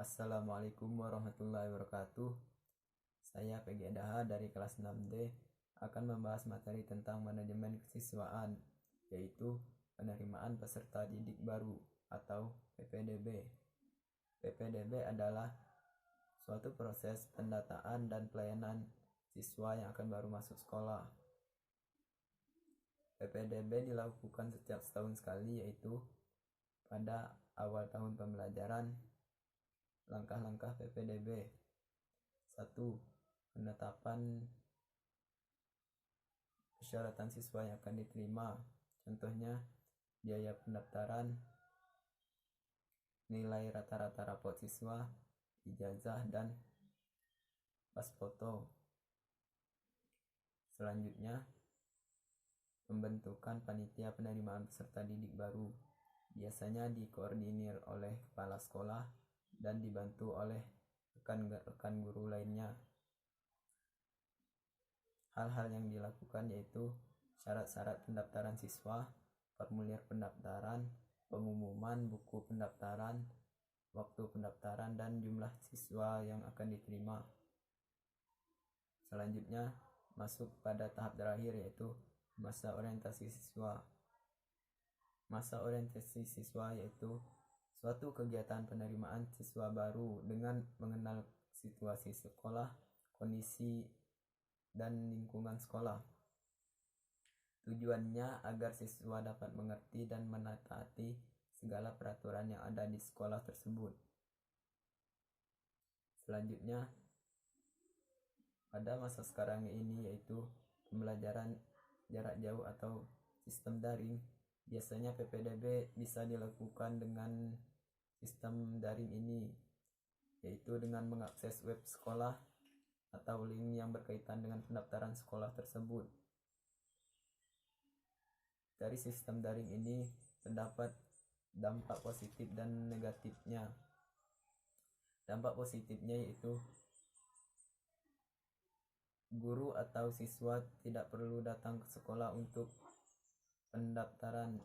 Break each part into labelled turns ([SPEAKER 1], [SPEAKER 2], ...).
[SPEAKER 1] Assalamualaikum warahmatullahi wabarakatuh. Saya PG Daha dari kelas 6D akan membahas materi tentang manajemen kesiswaan, yaitu penerimaan peserta didik baru atau PPDB. PPDB adalah suatu proses pendataan dan pelayanan siswa yang akan baru masuk sekolah. PPDB dilakukan setiap setahun sekali, yaitu pada awal tahun pembelajaran. Langkah-langkah PPDB: 1. Penetapan persyaratan siswa yang akan diterima. Contohnya, biaya pendaftaran, nilai rata-rata rapot siswa, ijazah, dan pas foto. Selanjutnya, pembentukan panitia penerimaan peserta didik baru. Biasanya dikoordinir oleh kepala sekolah dan dibantu oleh rekan guru lainnya. Hal-hal yang dilakukan yaitu syarat-syarat pendaftaran siswa, formulir pendaftaran, pengumuman buku pendaftaran, waktu pendaftaran, dan jumlah siswa yang akan diterima. Selanjutnya masuk pada tahap terakhir, yaitu masa orientasi siswa. Masa orientasi siswa yaitu suatu kegiatan penerimaan siswa baru dengan mengenal situasi sekolah, kondisi, dan lingkungan sekolah. Tujuannya agar siswa dapat mengerti dan menaati segala peraturan yang ada di sekolah tersebut. Selanjutnya, pada masa sekarang ini, yaitu pembelajaran jarak jauh atau sistem daring. Biasanya PPDB bisa dilakukan dengan sistem daring ini, yaitu dengan mengakses web sekolah atau link yang berkaitan dengan pendaftaran sekolah tersebut. Dari sistem daring ini terdapat dampak positif dan negatifnya. Dampak positifnya yaitu guru atau siswa tidak perlu datang ke sekolah untuk pendaftaran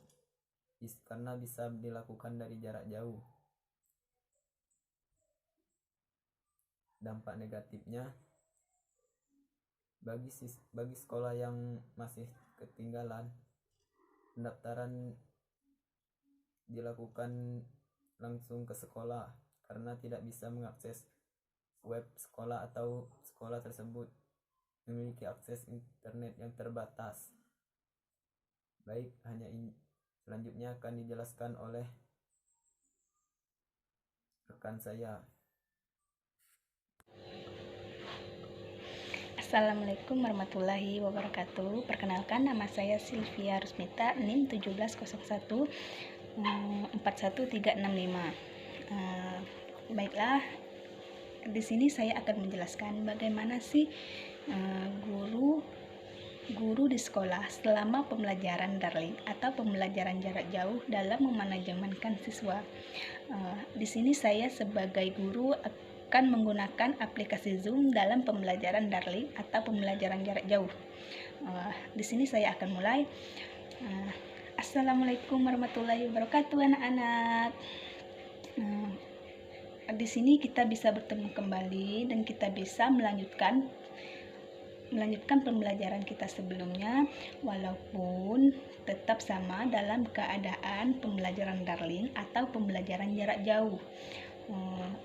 [SPEAKER 1] karena bisa dilakukan dari jarak jauh. Dampak negatifnya, bagi sekolah yang masih ketinggalan, pendaftaran dilakukan langsung ke sekolah karena tidak bisa mengakses web sekolah atau sekolah tersebut memiliki akses internet yang terbatas. Baik, hanya ini. Selanjutnya akan dijelaskan oleh rekan saya.
[SPEAKER 2] Assalamualaikum warahmatullahi wabarakatuh. Perkenalkan, nama saya Sylvia Rusmita, NIM 1701 41365. Baiklah, di sini saya akan menjelaskan bagaimana sih guru di sekolah selama pembelajaran daring atau pembelajaran jarak jauh dalam memanajemenkan siswa. Di sini saya sebagai guru akan menggunakan aplikasi Zoom dalam pembelajaran daring atau pembelajaran jarak jauh. Di sini saya akan mulai. Assalamualaikum warahmatullahi wabarakatuh, anak-anak. Di sini kita bisa bertemu kembali dan kita bisa melanjutkan pembelajaran kita sebelumnya, walaupun tetap sama dalam keadaan pembelajaran daring atau pembelajaran jarak jauh.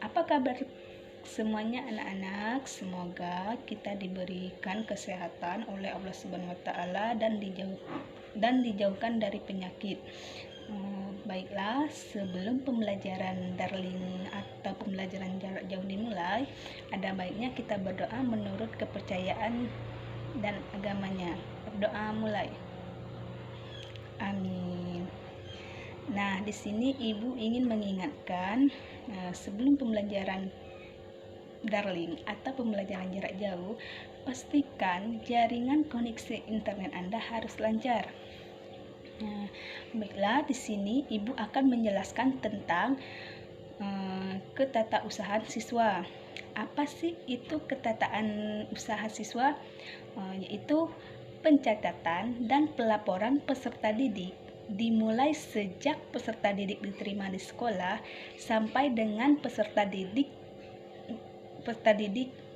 [SPEAKER 2] Apa kabar semuanya, anak-anak? Semoga kita diberikan kesehatan oleh Allah Subhanahu wa Ta'ala dan dijauhkan dari penyakit. Baiklah, sebelum pembelajaran daring atau pembelajaran jarak jauh dimulai, ada baiknya kita berdoa menurut kepercayaan dan agamanya. Berdoa mulai. Amin. Nah, di sini Ibu ingin mengingatkan, sebelum pembelajaran daring atau pembelajaran jarak jauh, pastikan jaringan koneksi internet Anda harus lancar. Baiklah, di sini Ibu akan menjelaskan tentang ketatausahaan siswa. Apa sih itu ketataan usaha siswa? Yaitu pencatatan dan pelaporan peserta didik dimulai sejak peserta didik diterima di sekolah sampai dengan peserta didik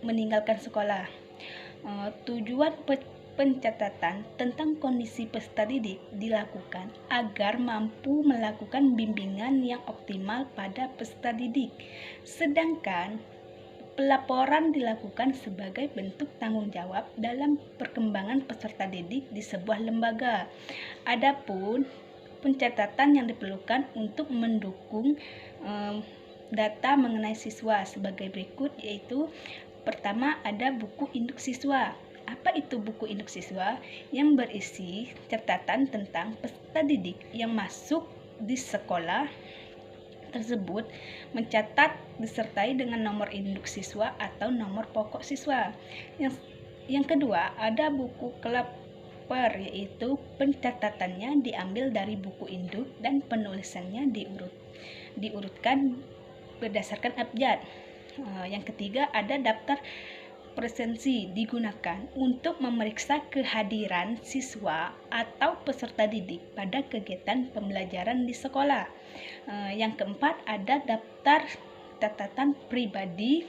[SPEAKER 2] meninggalkan sekolah. Tujuan pencatatan tentang kondisi peserta didik dilakukan agar mampu melakukan bimbingan yang optimal pada peserta didik. Sedangkan pelaporan dilakukan sebagai bentuk tanggung jawab dalam perkembangan peserta didik di sebuah lembaga. Adapun pencatatan yang diperlukan untuk mendukung data mengenai siswa sebagai berikut, yaitu pertama ada buku induk siswa. Apa itu buku induk siswa? Yang berisi catatan tentang peserta didik yang masuk di sekolah tersebut, mencatat disertai dengan nomor induk siswa atau nomor pokok siswa. Yang kedua ada buku kelaper, yaitu pencatatannya diambil dari buku induk dan penulisannya diurutkan berdasarkan abjad. Yang ketiga ada daftar presensi, digunakan untuk memeriksa kehadiran siswa atau peserta didik pada kegiatan pembelajaran di sekolah. Yang keempat ada daftar catatan pribadi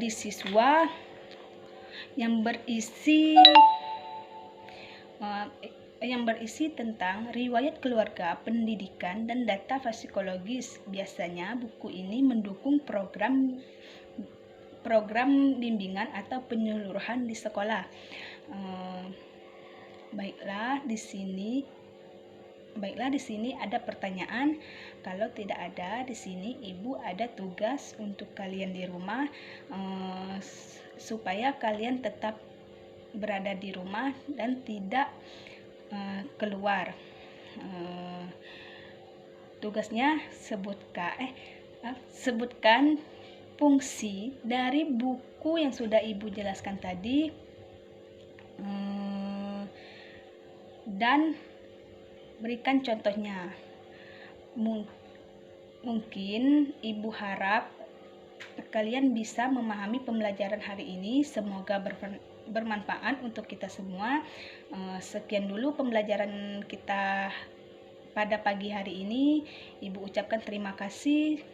[SPEAKER 2] siswa yang berisi tentang riwayat keluarga, pendidikan, dan data psikologis. Biasanya buku ini mendukung program bimbingan atau penyuluhan di sekolah. Baiklah, di sini ada pertanyaan. Kalau tidak ada, di sini Ibu ada tugas untuk kalian di rumah, supaya kalian tetap berada di rumah dan tidak keluar. Tugasnya sebutkan fungsi dari buku yang sudah Ibu jelaskan tadi, dan berikan contohnya. Mungkin Ibu harap kalian bisa memahami pembelajaran hari ini. Semoga bermanfaat untuk kita semua. Sekian dulu pembelajaran kita pada pagi hari ini. Ibu ucapkan terima kasih.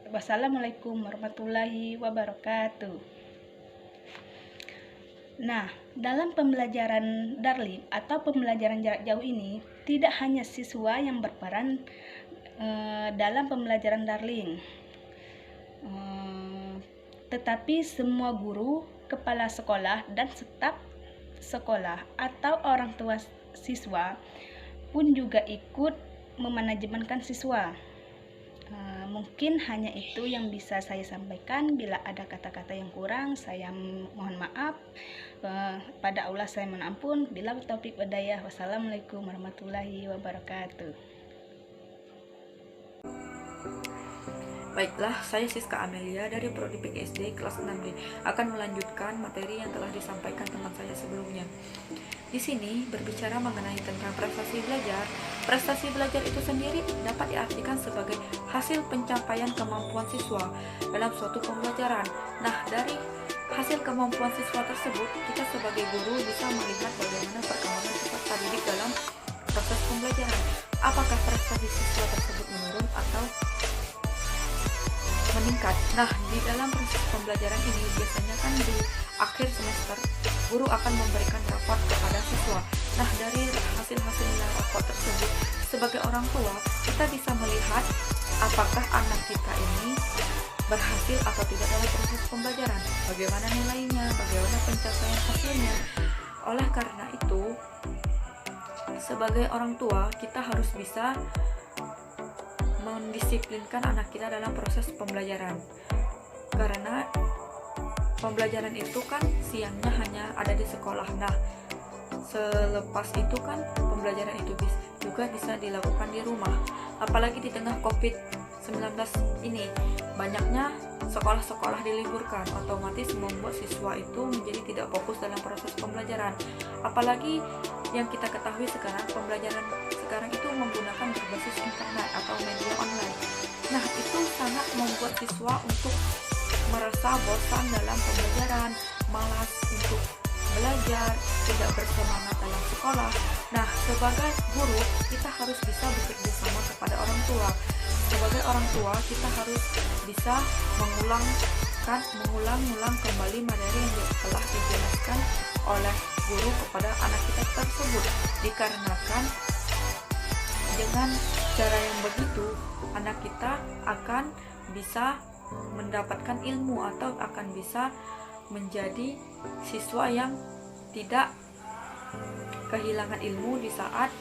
[SPEAKER 2] Wassalamualaikum warahmatullahi wabarakatuh. Nah, dalam pembelajaran daring atau pembelajaran jarak jauh ini, tidak hanya siswa yang berperan dalam pembelajaran daring, tetapi semua guru, kepala sekolah, dan staf sekolah atau orang tua siswa pun juga ikut memanajemenkan siswa. Mungkin hanya itu yang bisa saya sampaikan. Bila ada kata-kata yang kurang, saya mohon maaf. Pada Allah saya mohon ampun. Bila taufik hidayah. Wassalamualaikum warahmatullahi wabarakatuh.
[SPEAKER 3] Baiklah, saya Siska Amelia dari Prodi PGSD kelas 6D akan melanjutkan materi yang telah disampaikan teman saya sebelumnya. Di sini berbicara mengenai tentang prestasi belajar. Prestasi belajar itu sendiri dapat diartikan sebagai hasil pencapaian kemampuan siswa dalam suatu pembelajaran. Nah, dari hasil kemampuan siswa tersebut, kita sebagai guru bisa melihat bagaimana perkembangan peserta didik dalam proses pembelajaran. Apakah prestasi siswa tersebut menurun atau meningkat. Nah, di dalam proses pembelajaran ini biasanya kan di akhir semester guru akan memberikan raport kepada siswa. Nah, dari hasil-hasil raport tersebut, sebagai orang tua kita bisa melihat apakah anak kita ini berhasil atau tidak dalam proses pembelajaran, bagaimana nilainya, bagaimana pencapaian hasilnya. Oleh karena itu, sebagai orang tua kita harus bisa mendisiplinkan anak kita dalam proses pembelajaran, karena pembelajaran itu kan siangnya hanya ada di sekolah. Nah, selepas itu kan pembelajaran itu juga bisa dilakukan di rumah. Apalagi di tengah COVID-19 ini, banyaknya sekolah-sekolah diliburkan, otomatis membuat siswa itu menjadi tidak fokus dalam proses pembelajaran. Apalagi yang kita ketahui sekarang, pembelajaran sekarang itu menggunakan berbasis internet atau media online. Nah, itu sangat membuat siswa untuk merasa bosan dalam pembelajaran, malas untuk belajar, tidak bersemangat dalam sekolah. Nah, sebagai guru kita harus bisa bekerja sama kepada orang tua. Sebagai orang tua kita harus bisa mengulang kembali materi yang telah dijelaskan oleh guru kepada anak kita tersebut. Dikarenakan dengan cara yang begitu anak kita akan bisa mendapatkan ilmu atau akan bisa menjadi siswa yang tidak kehilangan ilmu di saat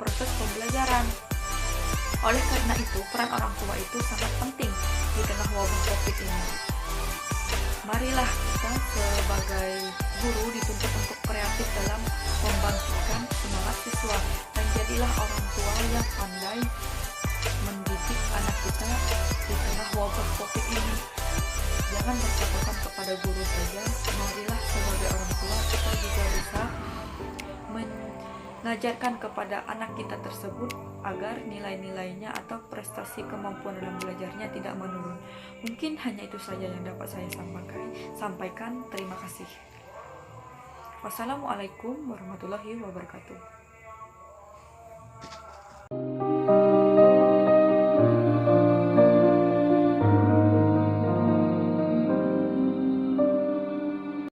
[SPEAKER 3] proses pembelajaran. Oleh karena itu, peran orang tua itu sangat penting di tengah wabah COVID ini. Marilah kita sebagai guru dituntut untuk kreatif dalam membangkitkan semangat siswa, dan jadilah orang tua yang pandai mendidik anak kita di tengah wabah COVID ini. Jangan berpatokan kepada guru saja, marilah sebagai orang tua kita juga bisa mengajarkan kepada anak kita tersebut agar nilai-nilainya atau prestasi kemampuan dalam belajarnya tidak menurun. Mungkin hanya itu saja yang dapat saya sampaikan. Terima kasih. Wassalamualaikum warahmatullahi wabarakatuh.